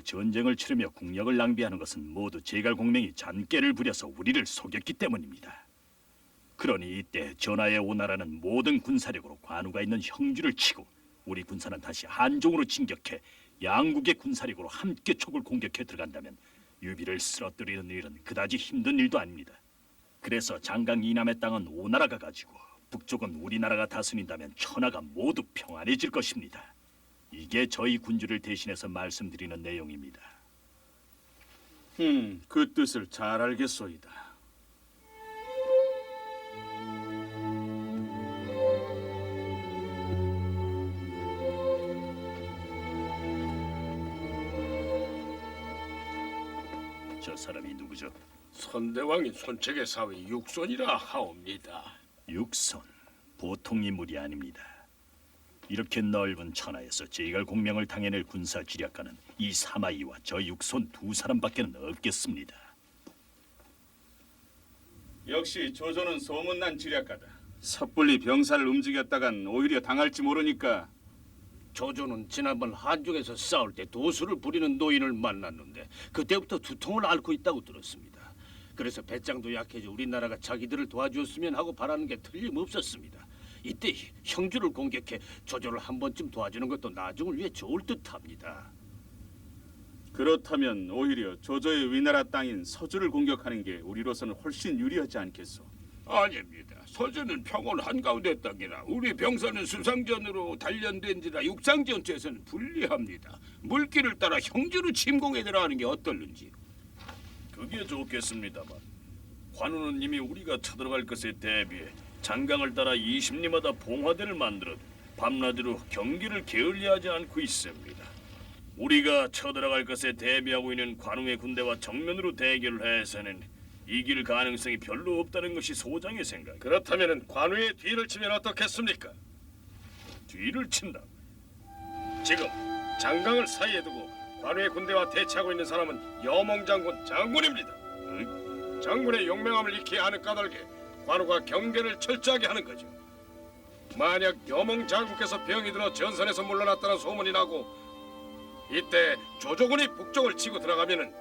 전쟁을 치르며 국력을 낭비하는 것은 모두 제갈공명이 잔꾀를 부려서 우리를 속였기 때문입니다. 그러니 이때 전하의 오나라는 모든 군사력으로 관우가 있는 형주를 치고 우리 군사는 다시 한종으로 진격해 양국의 군사력으로 함께 촉을 공격해 들어간다면 유비를 쓰러뜨리는 일은 그다지 힘든 일도 아닙니다. 그래서 장강 이남의 땅은 오나라가 가지고 북쪽은 우리나라가 다스린다면 천하가 모두 평안해질 것입니다. 이게 저희 군주를 대신해서 말씀드리는 내용입니다. 그 뜻을 잘 알겠소이다. 저 사람이 누구죠? 선대왕인 손책의 사위 육손이라 하옵니다. 육손, 보통 인물이 아닙니다. 이렇게 넓은 천하에서 제갈공명을 당해낼 군사 지략가는 이 사마이와 저 육손 두 사람밖에는 없겠습니다. 역시 조조는 소문난 지략가다. 섣불리 병사를 움직였다간 오히려 당할지 모르니까. 조조는 지난번 한중에서 싸울 때 도수를 부리는 노인을 만났는데 그때부터 두통을 앓고 있다고 들었습니다. 그래서 배짱도 약해져 우리나라가 자기들을 도와주었으면 하고 바라는 게 틀림없었습니다. 이때 형주를 공격해 조조를 한 번쯤 도와주는 것도 나중을 위해 좋을 듯합니다. 그렇다면 오히려 조조의 위나라 땅인 서주를 공격하는 게 우리로서는 훨씬 유리하지 않겠소? 아닙니다. 서주는 평온 한가운데 땅이라 우리 병사는 수상전으로 단련된지라 육상전투에서는 불리합니다. 물길을 따라 형주를 침공해 들어가는 게 어떨는지요? 그게 좋겠습니다만 관우는 이미 우리가 쳐들어갈 것에 대비해 장강을 따라 20리마다 봉화대를 만들어 밤낮으로 경기를 게을리하지 않고 있습니다. 우리가 쳐들어갈 것에 대비하고 있는 관웅의 군대와 정면으로 대결을 해서는 이길 가능성이 별로 없다는 것이 소장의 생각. 그렇다면 관우의 뒤를 치면 어떻겠습니까? 뒤를 친다. 지금 장강을 사이에 두고 관우의 군대와 대치하고 있는 사람은 여몽장군 장군입니다. 장군의 용맹함을 익히 아는 까닭에 관우가 경계를 철저하게 하는 거죠. 만약 여몽장군께서 병이 들어 전선에서 물러났다는 소문이 나고 이때 조조군이 북쪽을 치고 들어가면은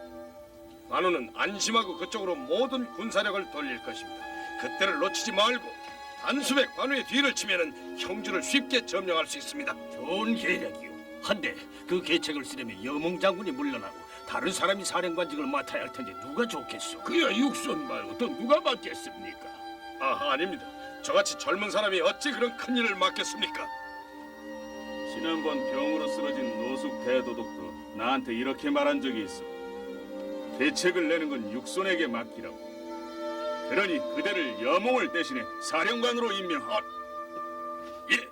관우는 안심하고 그쪽으로 모든 군사력을 돌릴 것입니다. 그때를 놓치지 말고 단숨에 관우의 뒤를 치면은 형주를 쉽게 점령할 수 있습니다. 좋은 계략이요. 한데 그 계책을 쓰려면 여몽장군이 물러나고 다른 사람이 사령관직을 맡아야 할 텐데 누가 좋겠소? 그야 육손 말고 또 누가 맡겠습니까? 아닙니다. 저같이 젊은 사람이 어찌 그런 큰 일을 맡겠습니까? 지난번 병으로 쓰러진 노숙 대도독도 나한테 이렇게 말한 적이 있어. 대책을 내는 건 육손에게 맡기라고. 그러니 그대를 여몽을 대신해 사령관으로 임명하라. 예.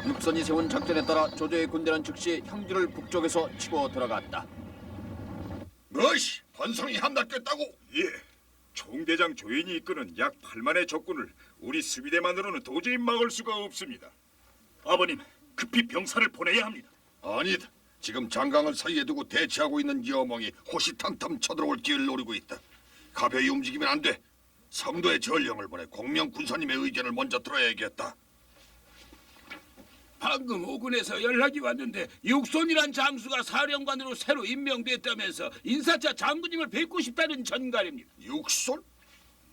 육선이 세운 작전에 따라 조조의 군대는 즉시 형주를 북쪽에서 치고 들어갔다. 무엇이? 번성이 함락됐다고? 예, 총대장 조인이 이끄는 약 8만의 적군을 우리 수비대만으로는 도저히 막을 수가 없습니다. 아버님, 급히 병사를 보내야 합니다. 아니다. 지금 장강을 사이에 두고 대치하고 있는 여몽이 호시탐탐 쳐들어올 기회를 노리고 있다. 가벼이 움직이면 안 돼. 성도의 전령을 보내 공명 군사님의 의견을 먼저 들어야겠다. 방금 오군에서 연락이 왔는데 육손이란 장수가 사령관으로 새로 임명됐다면서 인사차 장군님을 뵙고 싶다는 전갈입니다. 육손?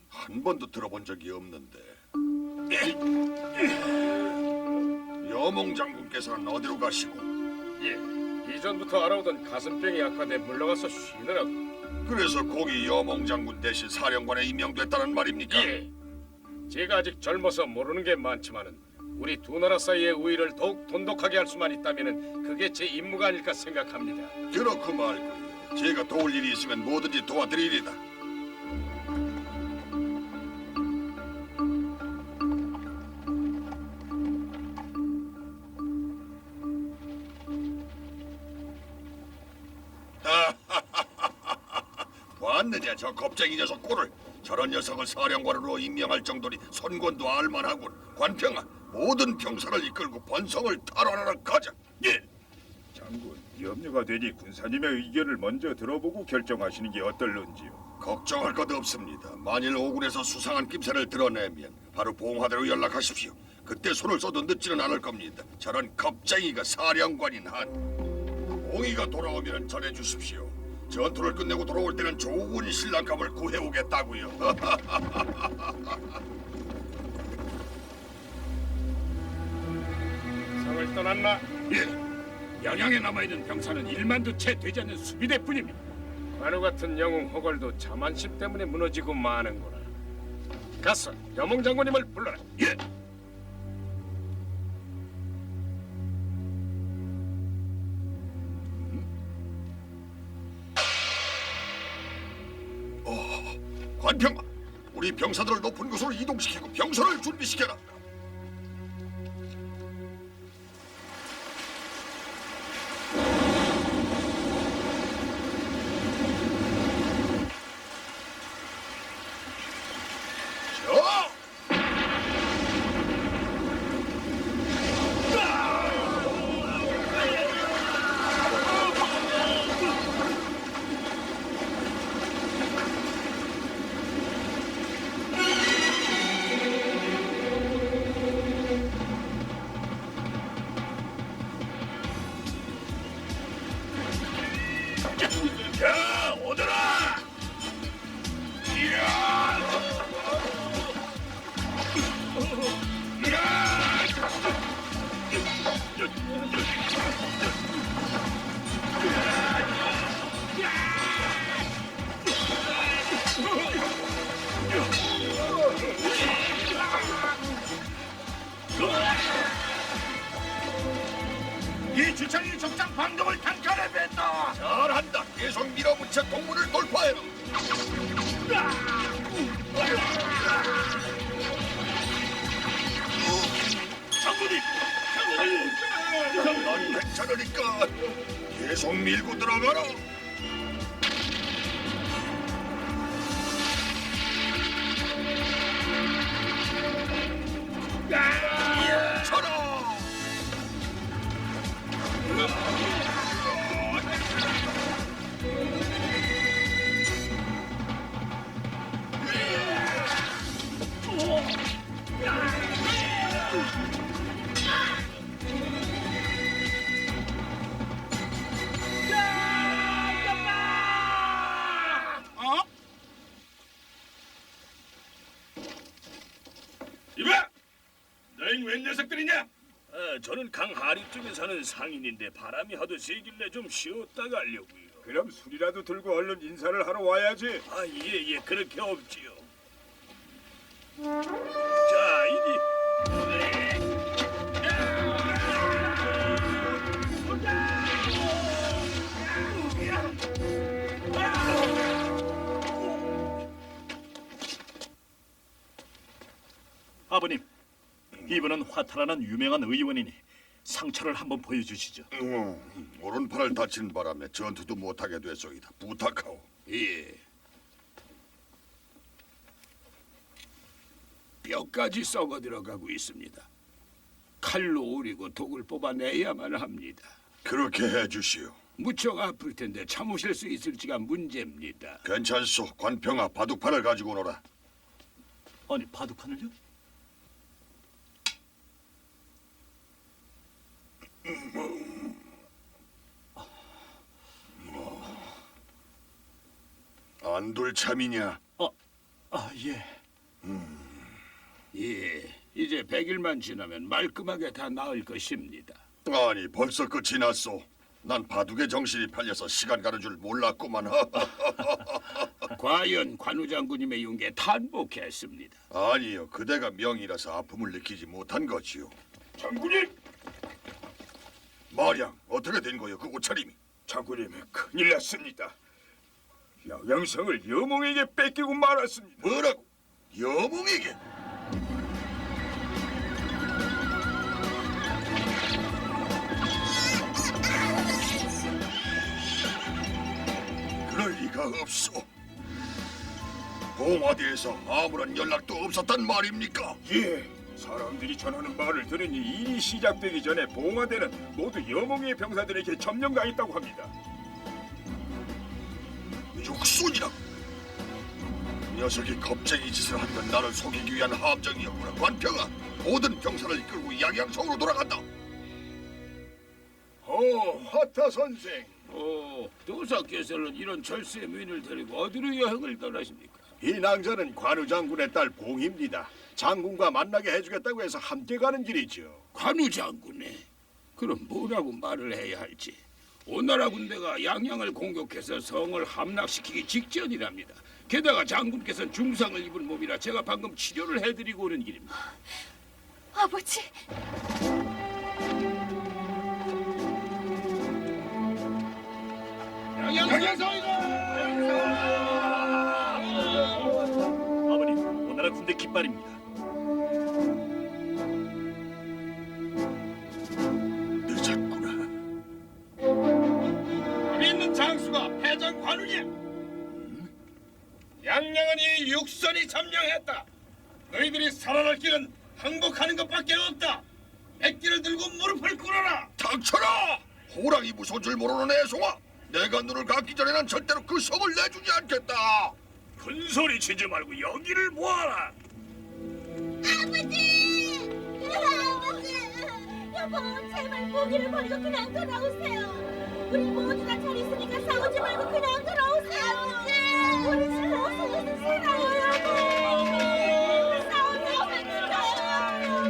한 번도 들어본 적이 없는데. 여몽 장군께서는 어디로 가시고? 예, 이전부터 알아오던 가슴병이 약화돼 물러가서 쉬느라고. 그래서 거기 여몽 장군 대신 사령관에 임명됐다는 말입니까? 예. 제가 아직 젊어서 모르는 게 많지만은 우리 두 나라 사이의 우위를 더욱 돈독하게 할 수만 있다면은 그게 제 임무가 아닐까 생각합니다. 그렇고 말고 제가 도울 일이 있으면 뭐든지 도와드리리다. 봤느냐 저 겁쟁이 녀석 꼴을. 저런 녀석을 사령관으로 임명할 정도니 선권도 알만하군. 관평아, 모든 병사를 이끌고 번성을 탈환하러 가자. 예, 장군. 염려가 되니 군사님의 의견을 먼저 들어보고 결정하시는 게 어떨런지요? 걱정할 것 없습니다. 만일 오군에서 수상한 낌새를 드러내면 바로 봉화대로 연락하십시오. 그때 손을 써도 늦지는 않을 겁니다. 저런 겁쟁이가 사령관인 한 봉이가 돌아오면 전해주십시오. 전투를 끝내고 돌아올 때는 좋은 신랑감을 구해오겠다고요. 성을 떠났나? 예. 양양에 남아있는 병사는 1만도 채 되지 않는 수비대뿐입니다. 관우 같은 영웅 호걸도 자만심 때문에 무너지고 마는구나. 가서 여몽 장군님을 불러라. 예. 관평아, 우리 병사들을 높은 곳으로 이동시키고 병선을 준비시켜라. 저! 자, 오너라! 이야! 이 주창이 적장 방동을 단칼에 뱉다! 잘한다. 계속 밀어붙여 동문을 돌파해라. 장군님! 장군님! 난 괜찮으니까 계속 밀고 들어가라. 쳐라. 이봐! 너흰 웬 녀석들이냐? 저는 강하리 쪽에 사는 상인인데 바람이 하도 세길래 좀 쉬었다 가려고요. 그럼 술이라도 들고 얼른 인사를 하러 와야지. 예, 그렇게 없지요. 자, 이리. 아버님, 이분은 화타라는 유명한 의원이니 상처를 한번 보여주시죠. 오른팔을 다친 바람에 전투도 못하게 됐소이다. 부탁하오. 예. 뼈까지 썩어 들어가고 있습니다. 칼로 오리고 독을 뽑아내야만 합니다. 그렇게 해주시오. 무척 아플 텐데 참으실 수 있을지가 문제입니다. 괜찮소. 관평아, 바둑판을 가지고 오너라. 아니, 바둑판을요? 안 둘 참이냐? 예. 예, 이제 100일만 지나면 말끔하게 다 나을 것입니다. 아니, 벌써 끝이 났소. 난 바둑의 정신이 팔려서 시간 가는 줄 몰랐구만. 과연 관우 장군님의 용기에 탄복했습니다. 아니요, 그대가 명이라서 아픔을 느끼지 못한 거지요. 장군님! 마량, 어떻게 된 거요, 그 옷차림이? 장군님, 큰일 났습니다. 양양성을 여몽에게 뺏기고 말았습니다. 뭐라고? 여몽에게? 그럴 리가 없소. 봉화대에서 아무런 연락도 없었단 말입니까? 예, 사람들이 전하는 말을 들으니 일이 시작되기 전에 봉화대는 모두 여몽의 병사들에게 점령당했다고 합니다. 육손이라. 녀석이 겁쟁이 짓을 한 건 나를 속이기 위한 함정이었구나. 관평아, 모든 병사를 이끌고 양양성으로 돌아간다. 화타 선생. 도사께서는 이런 절세 민을 데리고 어디로 여행을 떠나십니까? 이 낭자는 관우 장군의 딸 봉입니다. 장군과 만나게 해주겠다고 해서 함께 가는 길이죠. 관우 장군네. 그럼 뭐라고 말을 해야 할지. 오나라 군대가 양양을 공격해서 성을 함락시키기 직전이랍니다. 게다가 장군께서는 중상을 입은 몸이라 제가 방금 치료를 해드리고 오는 길입니다. 아버지, 아버님, 오나라 군대 깃발입니다. 늦었구나. 여기 있는 장수가 해장 관우냐? 양양은 이 육선이 점령했다. 너희들이 살아날 길은 항복하는 것밖에 없다. 백기를 들고 무릎을 꿇어라. 닥쳐라! 호랑이 무서운 줄 모르는 애송아. 내가 눈을 감기 전에 난 절대로 그 성을 내주지 않겠다. 큰 소리 치지 말고 여기를 모아라. 아버지! 아버지! 여보, 제발 모기를 버리고 그냥 돌아오세요. 우리 모두 다 잘 있으니까 싸우지 말고 그냥 돌아오세요. 아버지! 우리 집에 어서 살아요, 여보. 싸우지 말아요,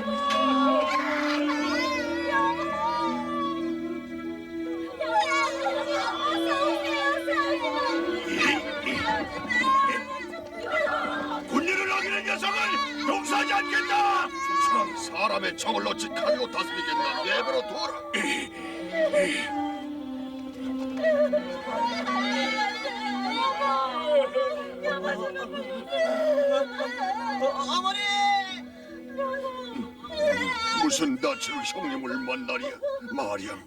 군인을 어기는 녀석은 용서하지 않겠다. 참, 사람의 정을 어찌 칼로 다스리겠나. 내버려 둬라. 어머니! 무슨 낯으로 형님을 만나랴. 마리암.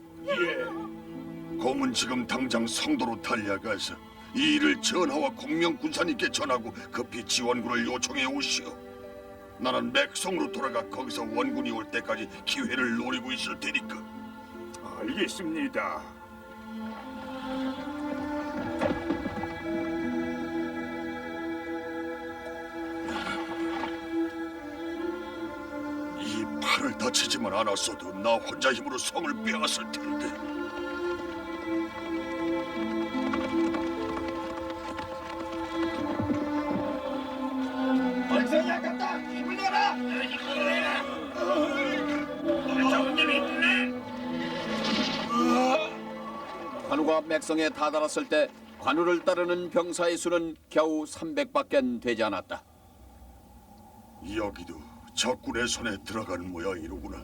검은 지금 당장 성도로 달려가서 이 일을 전하와 공명군사님께 전하고 급히 지원군을 요청해 오시오. 나는 맥성으로 돌아가 거기서 원군이 올 때까지 기회를 노리고 있을 테니까. 알겠습니다. 이 팔을 다치지만 않았어도 나 혼자 힘으로 성을 빼앗을 텐데. 관우가 맥성에 다다랐을 때 관우를 따르는 병사의 수는 겨우 300밖엔 되지 않았다. 여기도 적군의 손에 들어간 모양이로구나.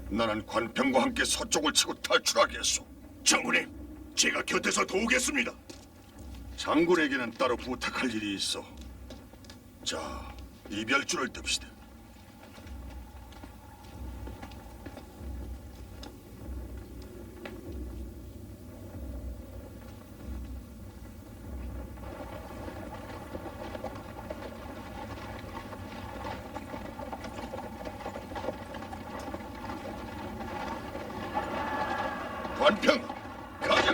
나는 관평과 함께 서쪽을 치고 탈출하겠소. 장군님, 제가 곁에서 도우겠습니다. 장군에게는 따로 부탁할 일이 있어. 자, 이별줄을 듭시다. 관평, 가자.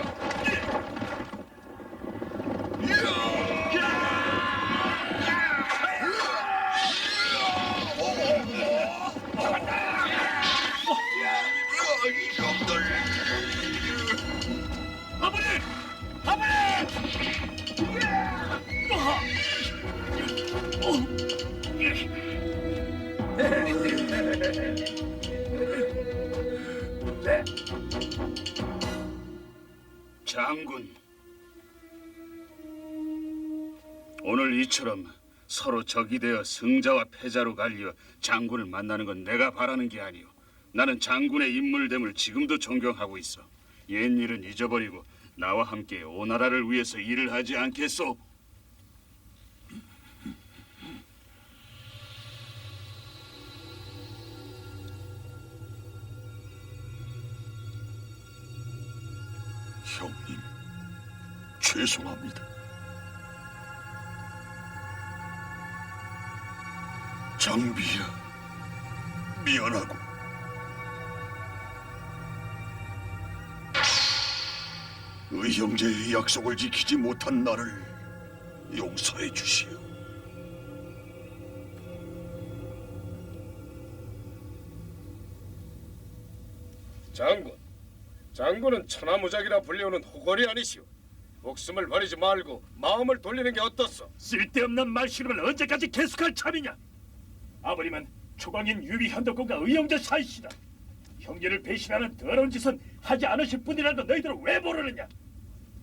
이놈들. 아버님, 아버님! 장군, 오늘 이처럼 서로 적이 되어 승자와 패자로 갈려 장군을 만나는 건 내가 바라는 게 아니오. 나는 장군의 인물됨을 지금도 존경하고 있어. 옛 일은 잊어버리고 나와 함께 오나라를 위해서 일을 하지 않겠소? 형님, 죄송합니다. 장비야, 미안하고 의형제의 약속을 지키지 못한 나를 용서해 주시오. 장군은 천하무작이라 불리우는 호걸이 아니시오. 목숨을 버리지 말고 마음을 돌리는 게 어떻소? 쓸데없는 말씨름을 언제까지 계속할 참이냐? 아버님은 초광인 유비 현덕공과 의형제 사이시다. 형제를 배신하는 더러운 짓은 하지 않으실 분이라는 거 너희들은 왜 모르느냐?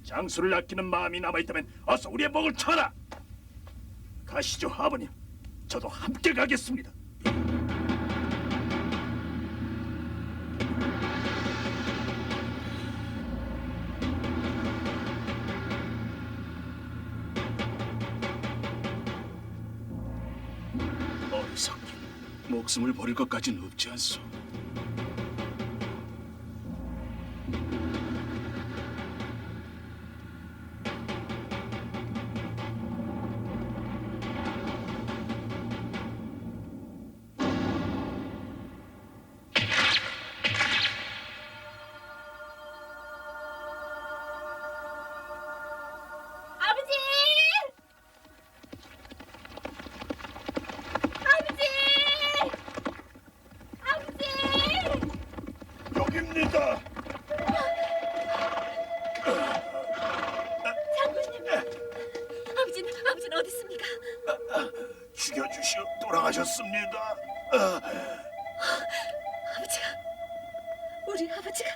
장수를 아끼는 마음이 남아있다면 어서 우리의 목을 쳐라. 가시죠, 아버님. 저도 함께 가겠습니다. 어리석긴 목숨을 버릴 것까지는 없지 않소. 아버지! 아버지! 여기입니다. 장군님, 아버지는 어디 있습니까? 죽여주시오. 돌아가셨습니다. 우리 아버지가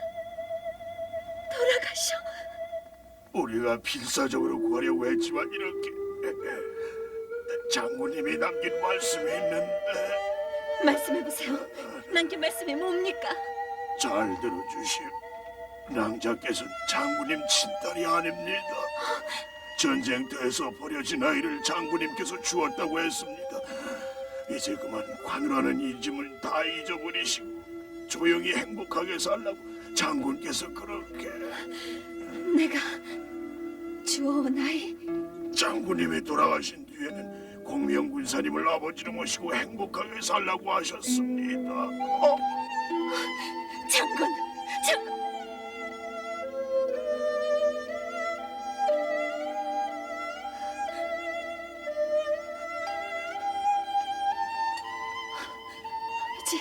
돌아가셔. 우리가 필사적으로 구하려고 했지만 이렇게 장군님이 남긴 말씀이 있는데 말씀해보세요. 남긴 말씀이 뭡니까? 잘 들어주시오. 낭자께서는 장군님 친딸이 아닙니다. 전쟁터에서 버려진 아이를 장군님께서 주었다고 했습니다. 이제 그만 관우라는 이름을 다 잊어버리시고 조용히 행복하게 살라고 장군께서 그렇게. 내가 주워온 아이. 장군님이 돌아가신 뒤에는 공명군사님을 아버지로 모시고 행복하게 살라고 하셨습니다. 장군. 아버지!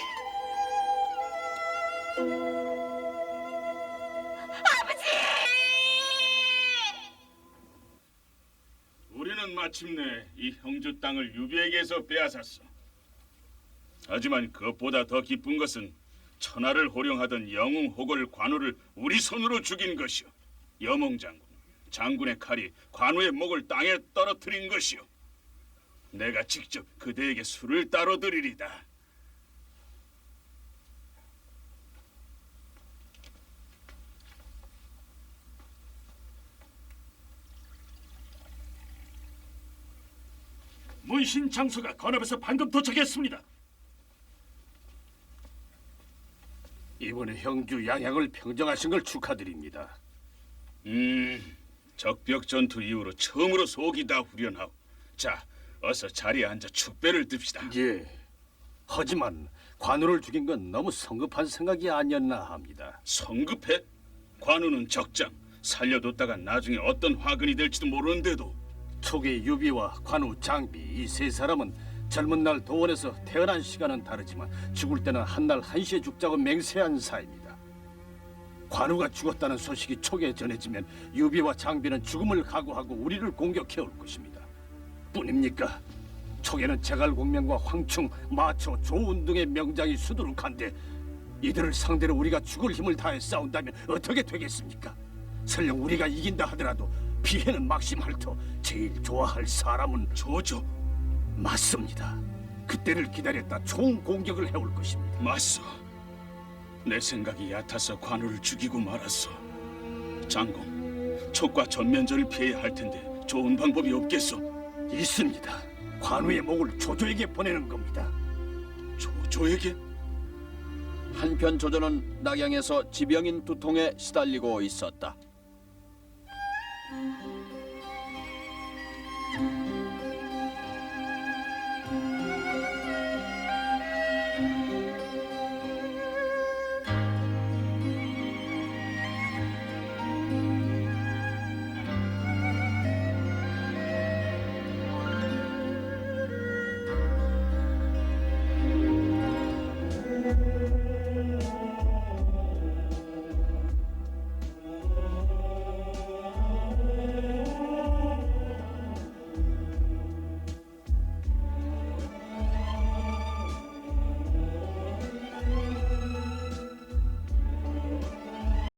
우리는 마침내 이 형주 땅을 유비에게서 빼앗았어. 하지만 그것보다 더 기쁜 것은 천하를 호령하던 영웅 호걸 관우를 우리 손으로 죽인 것이오. 여몽 장군의 칼이 관우의 목을 땅에 떨어뜨린 것이오. 내가 직접 그대에게 술을 따로 드리리다. 문신 장수가 건업에서 방금 도착했습니다. 이번에 형주 양양을 평정하신 걸 축하드립니다. 적벽 전투 이후로 처음으로 속이 다 후련하오. 자, 어서 자리에 앉아 축배를 듭시다. 예. 하지만 관우를 죽인 건 너무 성급한 생각이 아니었나 합니다. 성급해? 관우는 적장. 살려뒀다가 나중에 어떤 화근이 될지도 모르는데도. 초기 유비와 관우, 장비 이 세 사람은 젊은 날 도원에서 태어난 시간은 다르지만 죽을 때는 한날 한시에 죽자고 맹세한 사이입니다. 관우가 죽었다는 소식이 촉에 전해지면 유비와 장비는 죽음을 각오하고 우리를 공격해 올 것입니다. 뿐입니까? 촉에는 제갈공명과 황충, 마초, 조운 등의 명장이 수두룩한데 이들을 상대로 우리가 죽을 힘을 다해 싸운다면 어떻게 되겠습니까? 설령 우리가 이긴다 하더라도 피해는 막심할 터 제일 좋아할 사람은 조조. 맞습니다. 그때를 기다렸다 총 공격을 해올 것입니다. 맞소. 내 생각이 얕아서 관우를 죽이고 말았소. 장공, 촉과 전면전을 피해야 할 텐데 좋은 방법이 없겠소? 있습니다. 관우의 목을 조조에게 보내는 겁니다. 조조에게? 한편 조조는 낙양에서 지병인 두통에 시달리고 있었다.